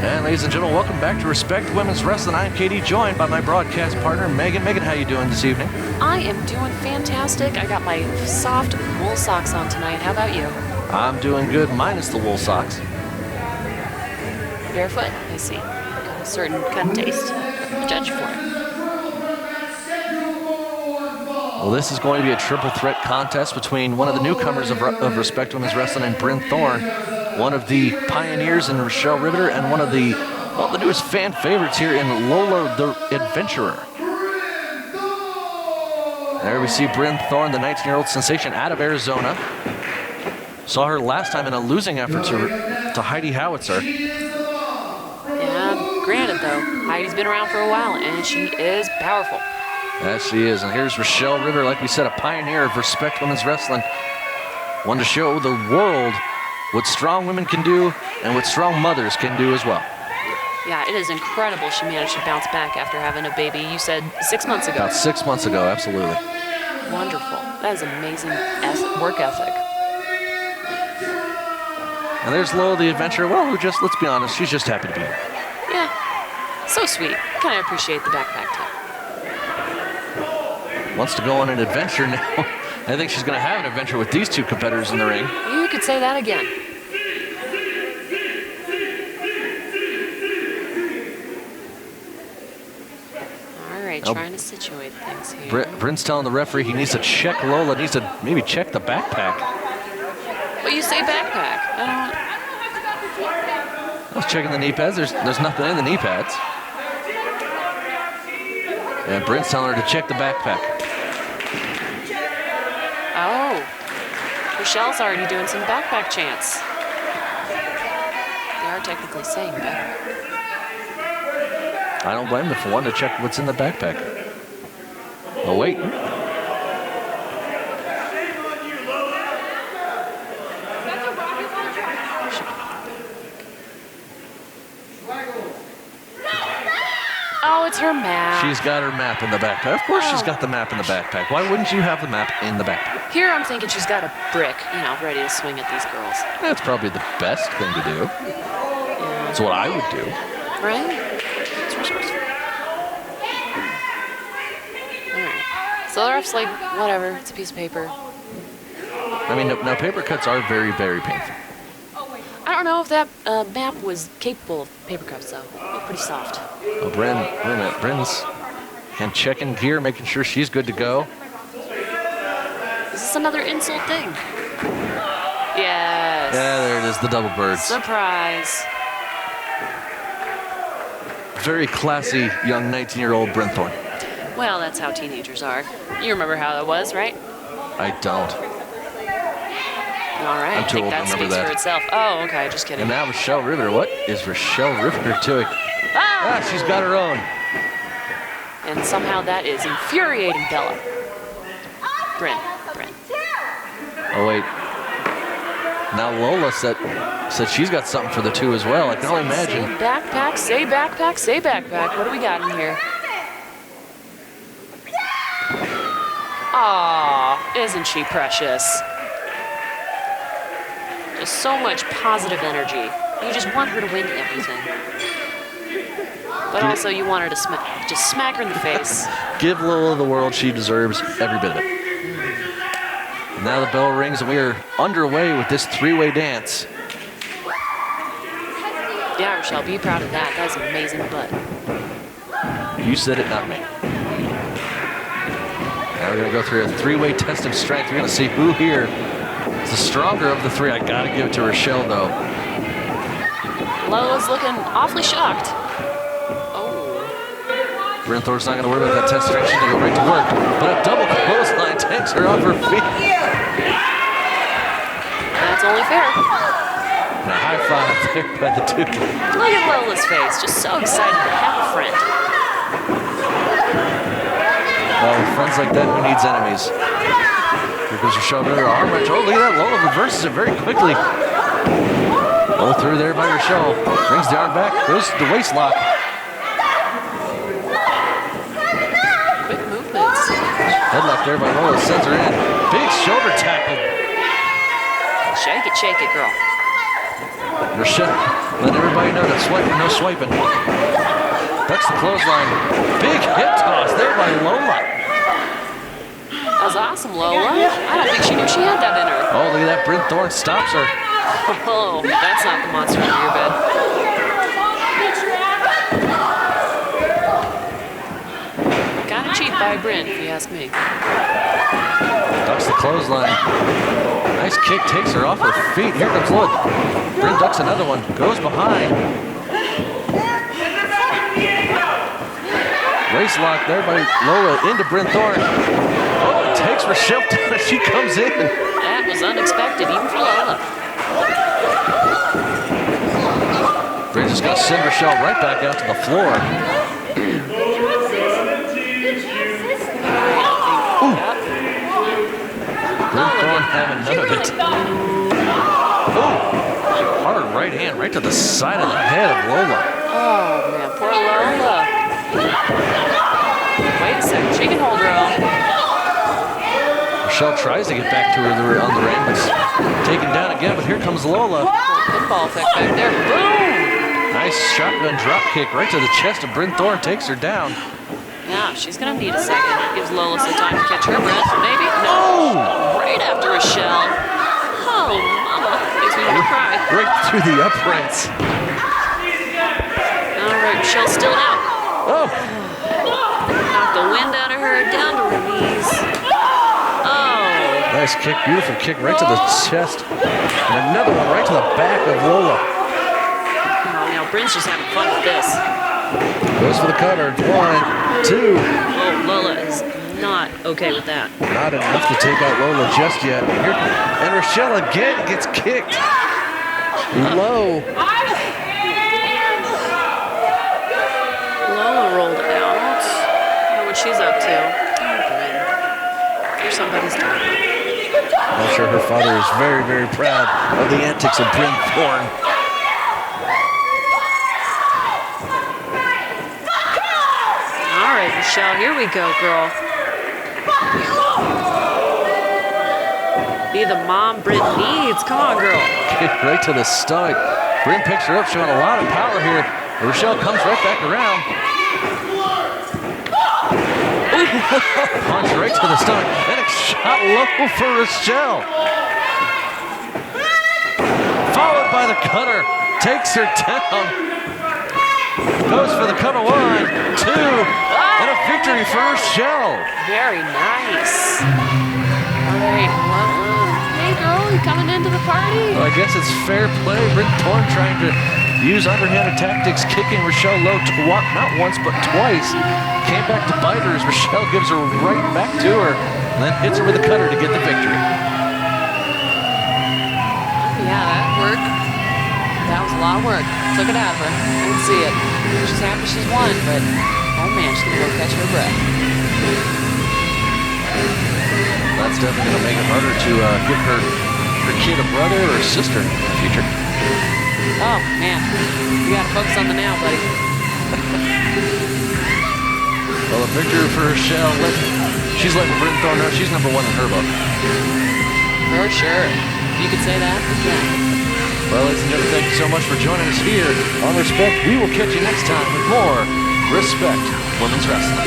And ladies and gentlemen, welcome back to Respect Women's Wrestling. I'm Katie, joined by my broadcast partner, Megan. Megan, how you doing this evening? I am doing fantastic. I got my soft wool socks on tonight. How about you? I'm doing good, minus the wool socks. Barefoot? I see. Got a certain kind of taste. Judge for it. Well, this is going to be a triple threat contest between one of the newcomers of Respect Women's Wrestling and Bryn Thorne, one of the pioneers in Rachelle Riveter, and one of the, well, the newest fan favorites here in Lola The Adventurer. There we see Bryn Thorne, the 19-year-old sensation out of Arizona. Saw her last time in a losing effort to Heidi Howitzer. Yeah, granted though, Heidi's been around for a while and she is powerful. Yes, she is. And here's Rachelle Riveter, like we said, a pioneer of Respect Women's Wrestling. One to show the world what strong women can do and what strong mothers can do as well. Yeah, it is incredible she managed to bounce back after having a baby, you said 6 months ago. About 6 months ago, absolutely. Wonderful. That is amazing work ethic. And there's Lola The Adventurer, well, who just, let's be honest, she's just happy to be here. Yeah, so sweet. Kind of appreciate the backpack too. Wants to go on an adventure now. I think she's going to have an adventure with these two competitors in the ring. You could say that again. All right, trying to situate things here. Bryn's telling the referee he needs to check Lola, needs to maybe check the backpack. Well, you say backpack. I was checking the knee pads. There's nothing in the knee pads. And Bryn's telling her to check the backpack. Oh, Rochelle's already doing some backpack chants. They are technically saying backpack. I don't blame them for wanting to check what's in the backpack. Oh, wait. Oh, it's her map. She's got her map in the backpack. Of course she's got the map in the backpack. Why wouldn't you have the map in the backpack? Here I'm thinking she's got a brick, ready to swing at these girls. That's probably the best thing to do. Yeah. That's what I would do. Right? It's resourceful. All right. So the ref's like, whatever, it's a piece of paper. I mean, now paper cuts are very, very painful. I don't know if that map was capable of paper cuts, though. Looked pretty soft. Oh, Bryn's checking gear, making sure she's good to go. Is this another insult thing? Yes. Yeah, there it is, the double birds. Surprise. Very classy young 19-year-old Bryn Thorne. Well, that's how teenagers are. You remember how that was, right? I don't. All right, I'm too I think old that to remember speaks that. for itself. Oh, okay, just kidding. And now Rachelle Riveter. What is Rachelle Riveter doing? Ah, she's got her own. And somehow that is infuriating Bella. Bryn. Oh, wait. Now Lola said she's got something for the two as well. I can only imagine. Say backpack, say backpack, say backpack. What do we got in here? Aw, isn't she precious? Just so much positive energy. You just want her to win everything. But also you want her to just smack her in the face. Give Lola the world she deserves, every bit of it. And now the bell rings and we are underway with this three-way dance. Yeah, Rachelle, be proud of that. That's an amazing butt. You said it, not me. Now we're going to go through a three-way test of strength. We're going to see who here is the stronger of the three. I got to give it to Rachelle, though. Lola's looking awfully shocked. Bryn Thorne's not going to worry about that test strength. She's going to go right to work. But a double clothesline takes her off her feet. That's only fair. And a high five there by the two. Look at Lola's face. Just so excited to have a friend. Well, with friends like that, who needs enemies? Here goes Rachelle Riveter, arm wrench. Oh, look at that. Lola reverses it very quickly. Roll through there by Rachelle. Brings the arm back. Goes to the waist lock. Quick movements. Headlock there by Lola. Sends her in. Big shoulder tackle. Shake it, girl. Rachelle, let everybody know that swiping, no swiping. That's the clothesline. Big hip toss there by Lola. That was awesome, Lola. I don't think she knew she had that in her. Oh, look at that. Bryn Thorne stops her. Oh, that's not the monster under your bed. Kinda cheap by Bryn, if you ask me. Ducks the clothesline. Nice kick, takes her off her feet. Here comes Lola. Bryn ducks another one, goes behind. Waist lock there by Lola into Bryn Thorne. Oh, it takes Rachelle down as she comes in. That was unexpected, even for Lola. Bryn's just gonna send Rachelle right back out to the floor. Bryn Thorne having none of it. Oh, hard right hand right to the side of the head of Lola. Oh, man, poor Lola. Wait a second, she can hold her own. Rachelle tries to get back to her on the ring, but taken down again, but here comes Lola. Pinball effect back there, boom! Nice shotgun drop kick right to the chest of Bryn Thorne, takes her down. Yeah, she's gonna need a second. Gives Lola some time to catch her breath, maybe. No, right after Rachelle. Oh, mama, makes me want to cry. Right through the uprights. All right, Rachelle's still out. Oh, Knocked the wind out of her, down to her knees. Oh, nice kick, beautiful kick right to the chest. And another one right to the back of Lola. now Bryn's just having fun with this. Goes for the cutter. 1, 2. Oh, Lola is not okay with that. Not enough to take out Lola just yet. Here, and Rachelle again gets kicked. Low. Lola rolled out. I don't know what she's up to. Oh, Bryn. You're somebody's daughter. I'm sure her father is very, very proud of the antics of Bryn Thorne. All right, Rachelle, here we go, girl. Be the mom Bryn needs. Come on, girl. Kick right to the stomach. Bryn picks her up, showing a lot of power here. Rachelle comes right back around. Punch right to the stomach. And a shot low for Rachelle. Followed by the cutter. Takes her down. Goes for the cover. 1, 2. And a victory for Rachelle. Very nice. All right, hey, girl, you coming into the party? Well, I guess it's fair play. Bryn Thorne trying to use underhanded tactics, kicking Rachelle low not once, but twice. Came back to bite her as Rachelle gives her right back to her, and then hits her with a cutter to get the victory. Yeah, that worked. That was a lot of work. Took it out of her. I can see it. She's happy she's won, but oh man, she's gonna go catch her breath. That's definitely going to make it harder to give her kid a brother or a sister in the future. Oh man, you gotta focus on the now, buddy. Well, a victory for Rachelle. She's letting Bryn Thorne know she's #1 in her book. For sure. You could say that. Yeah. Well, ladies and gentlemen, thank you so much for joining us here on Respect. We will catch you next time with more Respect Women's Wrestling.